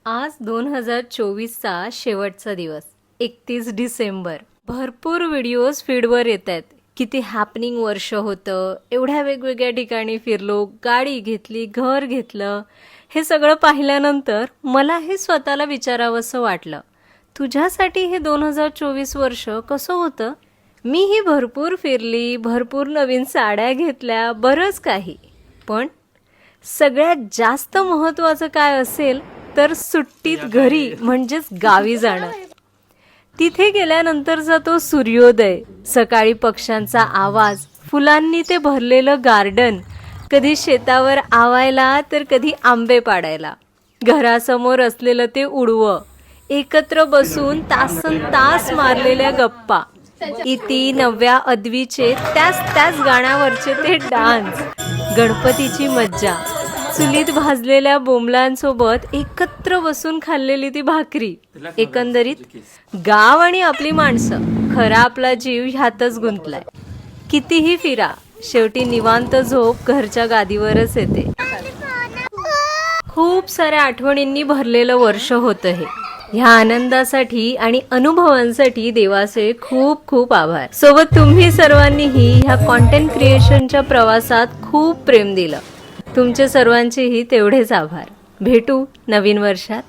आज 2024चा शेवटचा दिवस 31 डिसेंबर. भरपूर व्हिडिओज फीडवर येत आहेत. किती हॅपनिंग वर्ष होतं, एवढ्या वेगवेगळ्या ठिकाणी फिरलो, गाडी घेतली, घर घेतलं. हे सगळं पाहिल्यानंतर मला हे स्वतःला विचारावंसं वाटलं, तुझ्यासाठी हे 2024 वर्ष कसं होतं? मीही भरपूर फिरली, भरपूर नवीन साड्या घेतल्या, बरंच काही. पण सगळ्यात जास्त महत्त्वाचं काय असेल तर सुट्टीत घरी म्हणजेच गावी जाणं. तिथे गेल्यानंतरचा तो सूर्योदय, सकाळी पक्ष्यांचा आवाज, फुलांनी ते भरलेलं गार्डन, कधी शेतावर आवायला तर कधी आंबे पाडायला, घरासमोर असलेलं ते उडवं, एकत्र बसून तासन तास मारलेल्या गप्पा, इति नव्या अद्वीचे त्याच गाण्यावरचे ते डान्स, गणपतीची मज्जा, चुलीत भाजलेल्या बोंबलांसोबत एकत्र बसून खाल्लेली ती भाकरी. एकंदरीत गाव आणि आपली माणसं, खरा आपला जीव ह्यातच गुंतलाय. कितीही फिरा, शेवटी निवांत झोप घरच्या गादीवरच येते. खूप साऱ्या आठवणींनी भरलेलं वर्ष होतं हे. ह्या आनंदासाठी आणि अनुभवांसाठी देवाचे खूप खूप आभार. सोबत तुम्ही सर्वांनीही ह्या कॉन्टेंट क्रिएशनच्या प्रवासात खूप प्रेम दिलं. तुमचे सर्वांचेही तेवढेच आभार. भेटू नवीन वर्षात.